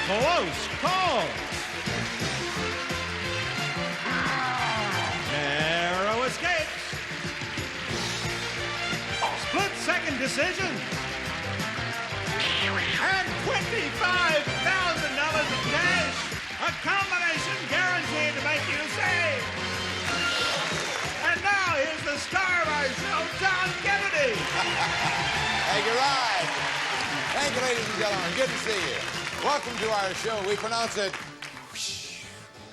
Close call. Narrow escapes. Split-second decision. And $25,000 in cash. A combination guaranteed to make you save. And now here's the star of our show, John Kennedy. Thank you, Rod. Thank you, ladies and gentlemen. Good to see you. Welcome to our show. We pronounce it whoosh,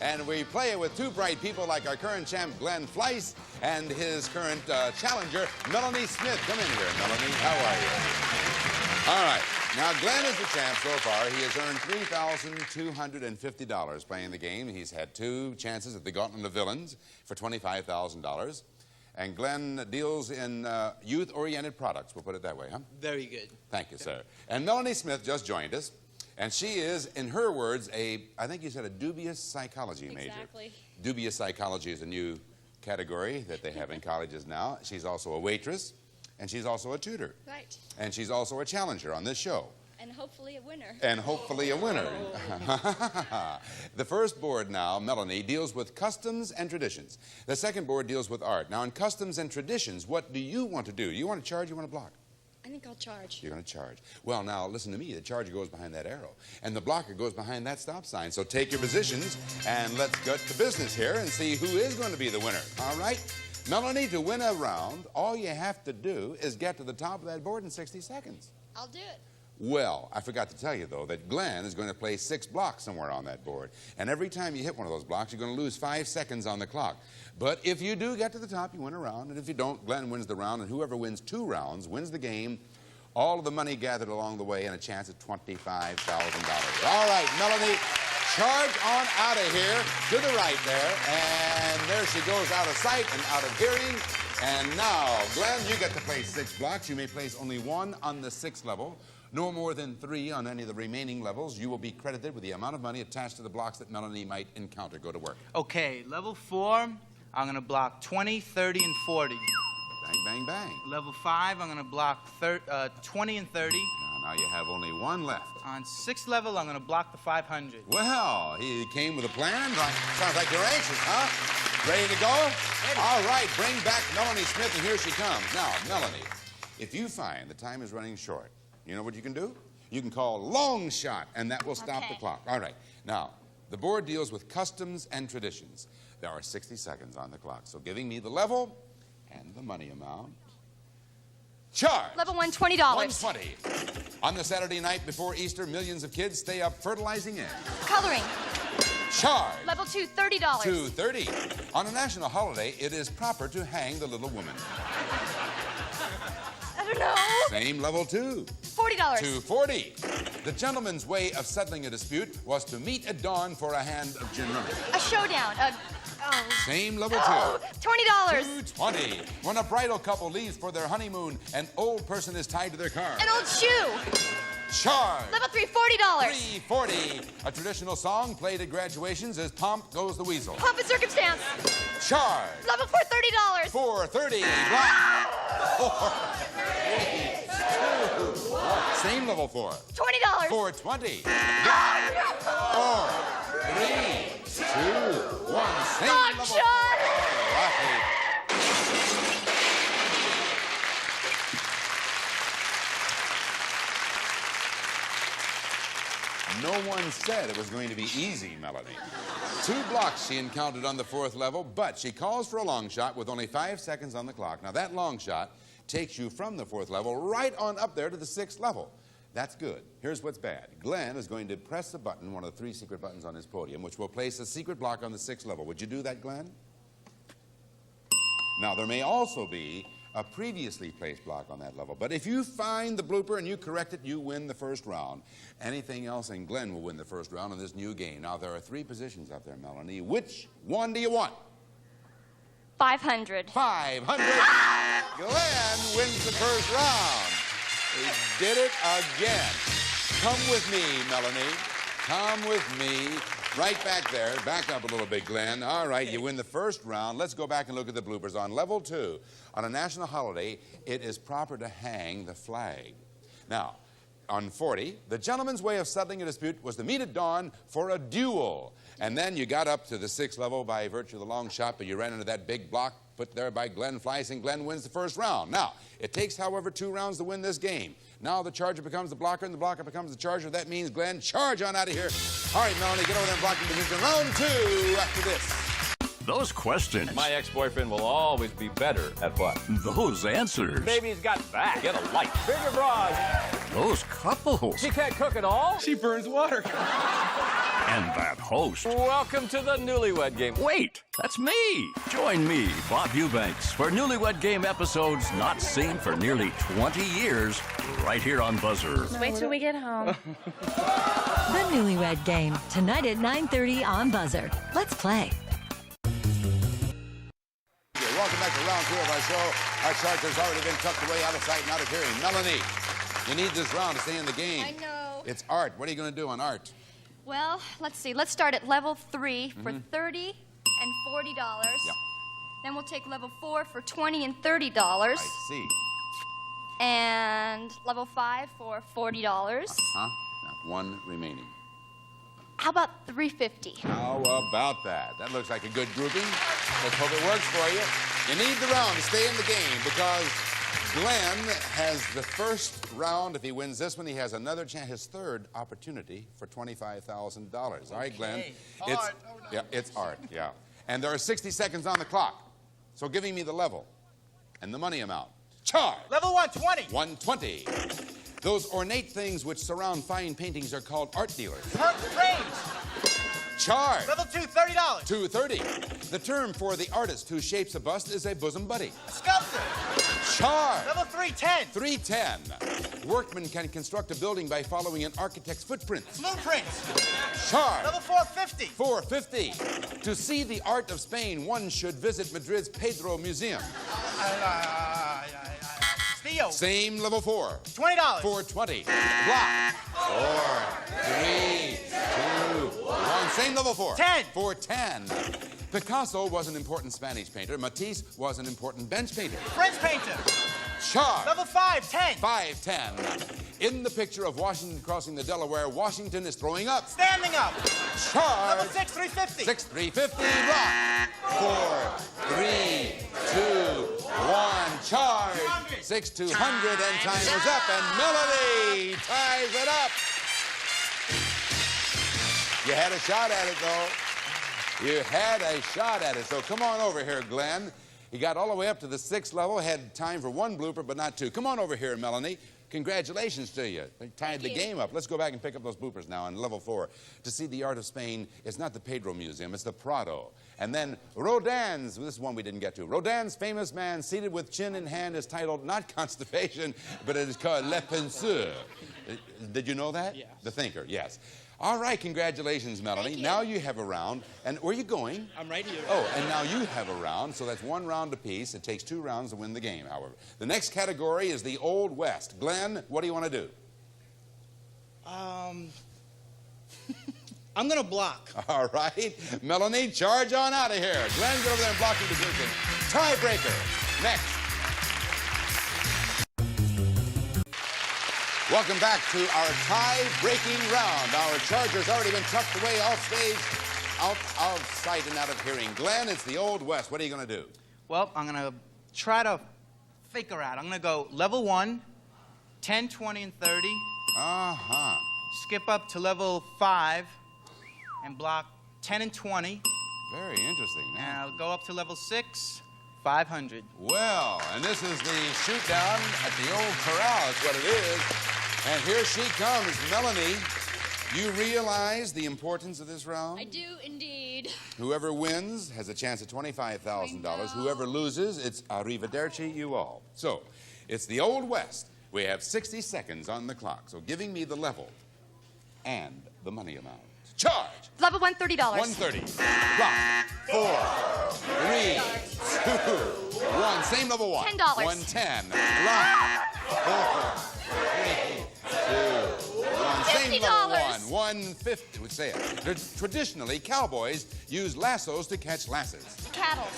and we play it with two bright people like our current champ, Glenn Fleiss, and his current challenger, Melanie Smith. Come in here, Melanie. How are you? All right. Now, Glenn is the champ so far. He has earned $3,250 playing the game. He's had two chances at the Gauntlet of Villains for $25,000. And Glenn deals in youth-oriented products. We'll put it that way, huh? Very good. Thank you, sir. And Melanie Smith just joined us. And she is, in her words, I think you said a dubious psychology major. Exactly. Dubious psychology is a new category that they have in colleges now. She's also a waitress. And she's also a tutor. Right. And she's also a challenger on this show. And hopefully a winner. And hopefully a winner. The first board now, Melanie, deals with customs and traditions. The second board deals with art. Now, in customs and traditions, what do you want to do? You want to charge, you want to block? I think I'll charge. You're going to charge. Well, now, listen to me. The charger goes behind that arrow, and the blocker goes behind that stop sign. So take your positions, and let's get to business here and see who is going to be the winner. All right? Melanie, to win a round, all you have to do is get to the top of that board in 60 seconds. I'll do it. Well, I forgot to tell you, though, that Glenn is going to place 6 blocks somewhere on that board. And every time you hit one of those blocks, you're going to lose 5 seconds on the clock. But if you do get to the top, you win a round. And if you don't, Glenn wins the round. And whoever wins 2 rounds wins the game. All of the money gathered along the way and a chance at $25,000. All right, Melanie, charge on out of here to the right there. And there she goes, out of sight and out of hearing. And now, Glenn, you get to place 6 blocks. You may place only 1 on the 6th level. No more than 3 on any of the remaining levels. You will be credited with the amount of money attached to the blocks that Melanie might encounter. Go to work. Okay, level 4, I'm going to block 20, 30, and 40. Bang, bang, bang. Level 5, I'm going to block 20 and 30. Now you have only 1 left. On 6th level, I'm going to block the 500. Well, he came with a plan. Sounds like you're anxious, huh? Ready to go? All right, bring back Melanie Smith, and here she comes. Now, Melanie, if you find the time is running short, you know what you can do? You can call long shot, and that will stop the clock. All right. Now, the board deals with customs and traditions. There are 60 seconds on the clock, so giving me the level and the money amount. Charge. Level 1, $20. $120. On the Saturday night before Easter, millions of kids stay up fertilizing eggs. Coloring. Charge. Level 2, $30. $230. On a national holiday, it is proper to hang the little woman. I don't know. Same level 2. $40. $240. The gentleman's way of settling a dispute was to meet at dawn for a hand of gin rummy. A showdown. Same level 2. $20. $220. When a bridal couple leaves for their honeymoon, an old person is tied to their car. An old shoe. Charge. Level 3, $40. $340. A traditional song played at graduations is Pomp Goes the Weasel. Pomp and circumstance. Charge. Level 4, $30. $430. Block. 4, 3, 2, 1. Same level 4. $20. $420. 4, 3, 2, 1. Same level 4. All right. No one said it was going to be easy, Melanie. 2 blocks she encountered on the 4th level, but she calls for a long shot with only 5 seconds on the clock. Now, that long shot takes you from the 4th level right on up there to the 6th level. That's good. Here's what's bad. Glenn is going to press the button, one of the 3 secret buttons on his podium, which will place a secret block on the 6th level. Would you do that, Glenn? Now, there may also be a previously placed block on that level. But if you find the blooper and you correct it, you win the first round. Anything else, and Glenn will win the first round in this new game. Now, there are 3 positions up there, Melanie. Which one do you want? 500. 500. Glenn wins the first round. He did it again. Come with me, Melanie. Come with me. Right back there. Back up a little bit, Glenn. All right, you win the first round. Let's go back and look at the bloopers. On level 2, on a national holiday, it is proper to hang the flag. Now, on 40, the gentleman's way of settling a dispute was to meet at dawn for a duel. And then you got up to the 6th level by virtue of the long shot, but you ran into that big block put there by Glenn Fleiss, and Glenn wins the first round. Now, it takes, however, 2 rounds to win this game. Now the charger becomes the blocker, and the blocker becomes the charger. That means, Glenn, charge on out of here. All right, Melanie, get over there and blocking position. Round 2 after this. Those questions. My ex-boyfriend will always be better at what? Those answers. Baby's got back. Get a light. Bigger bras. Those couples. She can't cook at all. She burns water. And that host. Welcome to the Newlywed Game. Wait, that's me. Join me, Bob Eubanks, for Newlywed Game episodes not seen for nearly 20 years, right here on Buzzer. Wait till we get home. The Newlywed Game, tonight at 9:30 on Buzzer. Let's play. Welcome back to round 2 of our show. Our charger's already been tucked away out of sight and out of hearing. Melanie, you need this round to stay in the game. I know. It's art. What are you going to do on art? Well, let's see. Let's start at level 3 for $30 and $40. Yeah. Then we'll take level 4 for $20 and $30. I see. And level 5 for $40. Huh? Now, 1 remaining. How about $350? How about that? That looks like a good grouping. Let's hope it works for you. You need the round to stay in the game because Glenn has the first round. If he wins this one, he has another chance, his 3rd opportunity for $25,000. All right, Glenn? It's art. Yeah, it's art, yeah. And there are 60 seconds on the clock. So giving me the level and the money amount. Charge! Level 120. 120. Those ornate things which surround fine paintings are called art dealers. Range. Charge! Level 2, $30. $230. The term for the artist who shapes a bust is a bosom buddy. Sculptor. Charge! Level 310. 310. Workmen can construct a building by following an architect's footprints. Blueprints. Charge! Level 450. 450. To see the art of Spain, one should visit Madrid's Pedro Museum. Theo. Same level 4. $20. 420. Block. 4, 3, 2, 1. Same level 4. 10. 410. Picasso was an important Spanish painter. Matisse was an important bench painter. French painter. Charge. Level 510. 510. In the picture of Washington crossing the Delaware, Washington is throwing up. Standing up. Charge. Level 6, $350. 6, 350. Block. 4, 3, 2, 1. Charge. 200. 6, 200. And time is up. And Melanie ties it up. You had a shot at it, though. You had a shot at it. So come on over here, Glenn. He got all the way up to the 6th level, had time for 1 blooper, but not 2. Come on over here, Melanie. Congratulations to you. They tied the game up. Let's go back and pick up those bloopers now on level 4. To see the art of Spain, it's not the Pedro Museum, it's the Prado. And then Rodin's, this is one we didn't get to. Rodin's famous man seated with chin in hand is titled not Constipation, but it is called Le Penseur. Did you know that? Yes. The thinker, yes. All right, congratulations, Melanie. Now you have a round. And where are you going? I'm right here. Oh, and now you have a round, so that's 1 round apiece. It takes 2 rounds to win the game, however. The next category is the Old West. Glenn, what do you want to do? I'm going to block. All right. Melanie, charge on out of here. Glenn, get over there and block your position. Tiebreaker. Next. Welcome back to our tie-breaking round. Our charger's already been tucked away off stage, out of sight and out of hearing. Glenn, it's the Old West. What are you going to do? Well, I'm going to try to figure out. I'm going to go level 1, 10, 20, and 30. Uh-huh. Skip up to level 5 and block 10 and 20. Very interesting. And I'll go up to level 6, 500. Well, and this is the shoot down at the old corral. That's what it is. And here she comes, Melanie. You realize the importance of this round? I do indeed. Whoever wins has a chance at $25,000. Whoever loses, it's arrivederci you all. So, it's the Old West. We have 60 seconds on the clock. So giving me the level and the money amount. Charge! Level 1, $30. 130. Block. 4, 3, 2, 1. Same level 1. $10. 110. Block. 4, 3, 2, 1. Same level 1. 150. Would say it. Traditionally, cowboys use lassos to catch lasses. A cattle.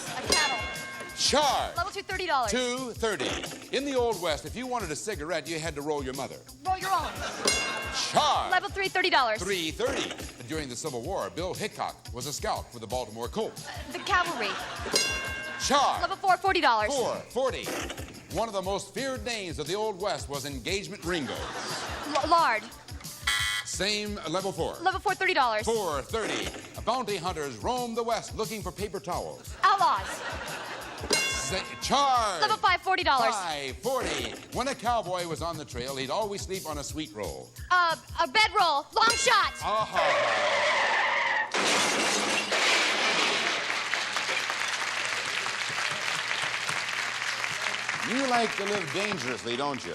Charge. Level 2, $30. $2.30. In the Old West, if you wanted a cigarette, you had to roll your mother. Roll your own. Charge. Level 3, $30. $3.30. During the Civil War, Bill Hickok was a scout for the Baltimore Colts. The cavalry. Charge. Level 4, $40. $4.40. One of the most feared names of the Old West was Engagement Ringo. Lard. Same level 4. Level 4, $30. $4.30. Bounty hunters roamed the West looking for paper towels. Outlaws. Charge. Level 5, $40. $5.40. When a cowboy was on the trail, he'd always sleep on a sweet roll. A bedroll. Long shot. You like to live dangerously, don't you?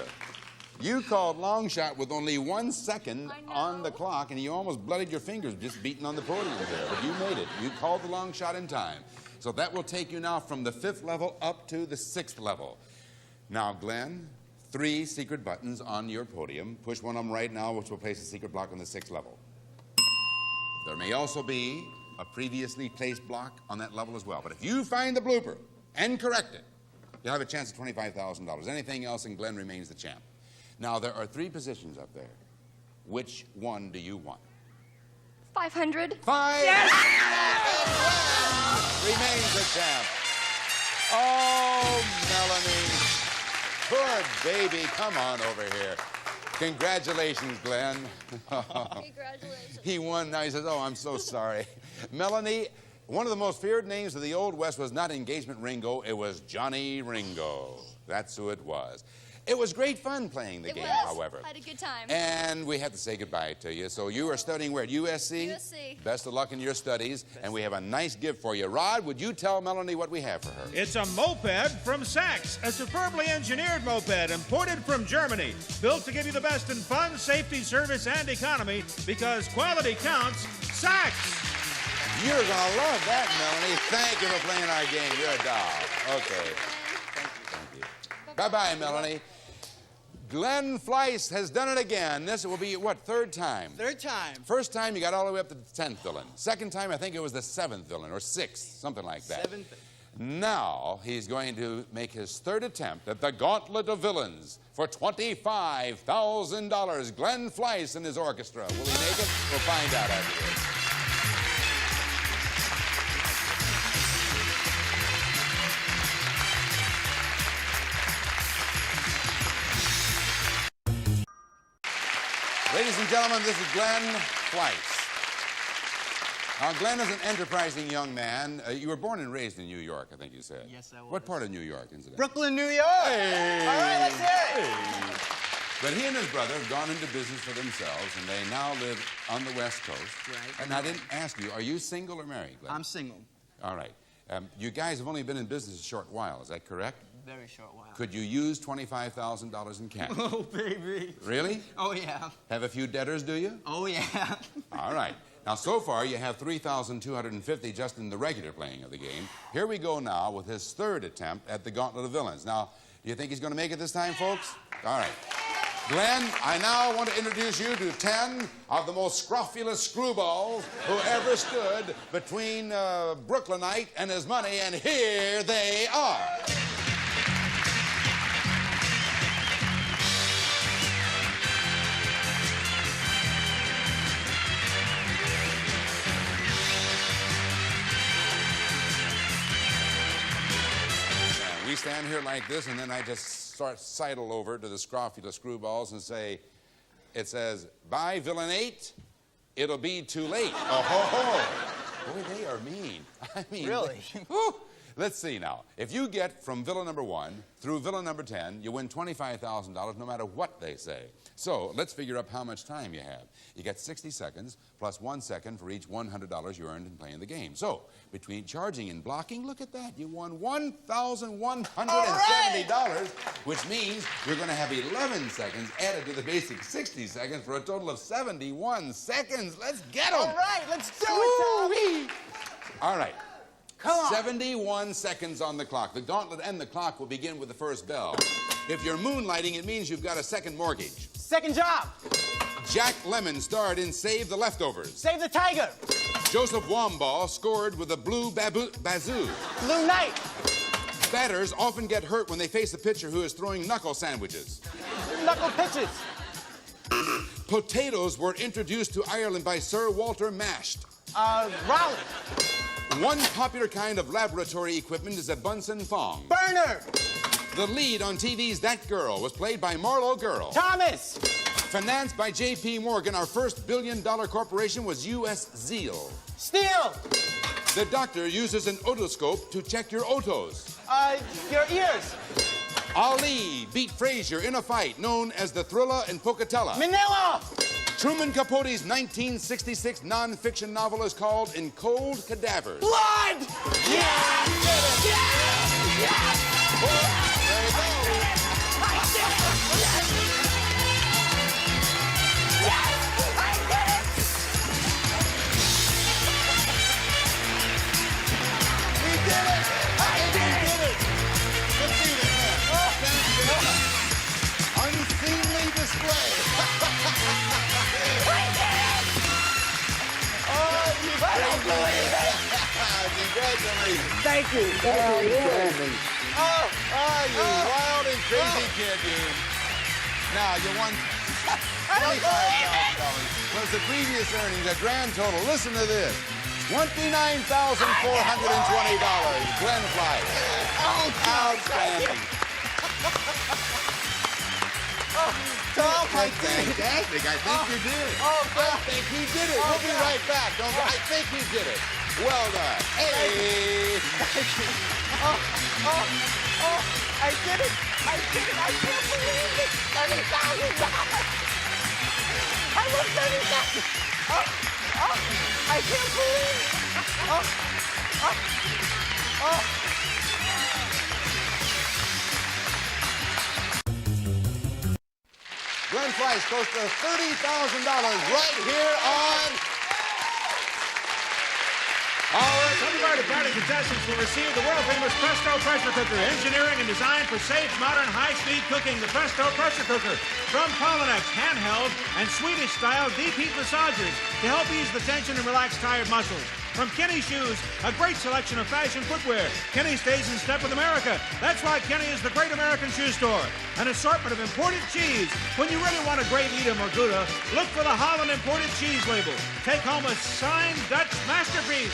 You called long shot with only 1 second on the clock, and you almost bloodied your fingers just beating on the podium there. But you made it. You called the long shot in time. So that will take you now from the 5th level up to the 6th level. Now, Glenn, 3 secret buttons on your podium. Push one of them right now, which will place a secret block on the 6th level. There may also be a previously placed block on that level as well. But if you find the blooper and correct it, you'll have a chance at $25,000. Anything else, and Glenn remains the champ. Now, there are 3 positions up there. Which one do you want? 500. 5. Yes! Remains the champ. Oh, Melanie. Poor baby. Come on over here. Congratulations, Glenn. Congratulations. He won. Now he says, oh, I'm so sorry. Melanie, one of the most feared names of the Old West was not Engagement Ringo. It was Johnny Ringo. That's who it was. It was great fun playing the game, however. I had a good time. And we have to say goodbye to you. So you are studying where, at USC? USC. Best of luck in your studies. And we have a nice gift for you. Rod, would you tell Melanie what we have for her? It's a moped from Sachs, a superbly engineered moped imported from Germany, built to give you the best in fun, safety, service, and economy, because quality counts. Sachs! You're going to love that, Melanie. Thank you for playing our game. You're a doll. Okay. Thank you. Bye-bye, Melanie. Glenn Fleiss has done it again. This will be, what, 3rd time? 3rd time. First time, you got all the way up to the 10th villain. Second time, I think it was the 7th villain, or 6th, something like that. 7th. Now, he's going to make his 3rd attempt at the Gauntlet of Villains for $25,000. Glenn Fleiss and his orchestra. Will he make it? We'll find out after this. Ladies and gentlemen, this is Glenn Fleiss. Now, Glenn is an enterprising young man. You were born and raised in New York, I think you said. Yes, I was. What part of New York, incidentally? Brooklyn, New York. Hey! All right, let's hear it. Hey. But he and his brother have gone into business for themselves, and they now live on the West Coast. Right. And I didn't ask you, are you single or married, Glenn? I'm single. All right. You guys have only been in business a short while, is that correct? Very short while. Could you use $25,000 in cash? Oh, baby. Really? Oh, yeah. Have a few debtors, do you? Oh, yeah. All right. Now, so far, you have $3,250 just in the regular playing of the game. Here we go now with his 3rd attempt at the Gauntlet of Villains. Now, do you think he's going to make it this time, folks? All right. Glenn, I now want to introduce you to 10 of the most scrofulous screwballs who ever stood between Brooklynite and his money, and here they are. We stand here like this, and then I just start sidle over to the scrofulous screwballs and say, it says, bye, villain 8, it'll be too late. Oh, ho, ho. Boy, they are mean. I mean, Really? Whew. Let's see now. If you get from villain number 1 through villain number 10, you win $25,000 no matter what they say. So let's figure up how much time you have. You get 60 seconds plus 1 second for each $100 you earned in playing the game. So between charging and blocking, look at that. You won $1,170, which means you're going to have 11 seconds added to the basic 60 seconds for a total of 71 seconds. Let's get them. All right, let's do it, Tom. All right. Come on. 71 seconds on the clock. The gauntlet and the clock will begin with the first bell. If you're moonlighting, it means you've got a second mortgage. Second job. Jack Lemmon starred in Save the Leftovers. Save the tiger. Joseph Wambaugh scored with a blue bazoo. Blue Knight. Batters often get hurt when they face a pitcher who is throwing knuckle sandwiches. Knuckle pitches. Potatoes were introduced to Ireland by Sir Walter Mashed. Rowley. One popular kind of laboratory equipment is a Bunsen Fong. Burner. The lead on TV's That Girl was played by Marlo Girl. Thomas. Financed by J.P. Morgan, our first billion-dollar corporation was U.S. Zeal. Steel. The doctor uses an otoscope to check your otos. Your ears. Ali beat Frazier in a fight known as the Thrilla and Pocatella. Manila. Truman Capote's 1966 non-fiction novel is called In Cold Cadavers. Blood. Yeah! There you go. Unseemly display. I don't believe it. Congratulations. Thank you. Outstanding. You wild and crazy kid, you. Now, you won $25,000. Was the previous earnings, a grand total. Listen to this. $29,420. Glenn Flight. Outstanding. Tom, I think you did. I think he did it. We'll be right back. Don't go. I think he did it. Well done. Hey. I did it. I can't believe it. $30,000. I won $30,000. I can't believe it. Glenn Fleisch close to $30,000 right here on. Our Thunderbird Party contestants will receive the world-famous Presto pressure cooker, engineering and designed for safe, modern, high-speed cooking. The Presto pressure cooker from Polinex, handheld and Swedish-style deep heat massagers to help ease the tension and relax tired muscles. From Kenny Shoes, a great selection of fashion footwear. Kenny stays in step with America. That's why Kenny is the great American shoe store. An assortment of imported cheese. When you really want a great Edam or Gouda, look for the Holland imported cheese label. Take home a signed Dutch masterpiece.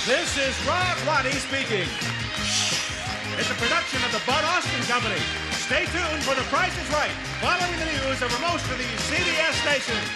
This is Rod Waddy speaking. It's a production of the Bud Austin Company. Stay tuned for The Price is Right, following the news over most of these CBS stations.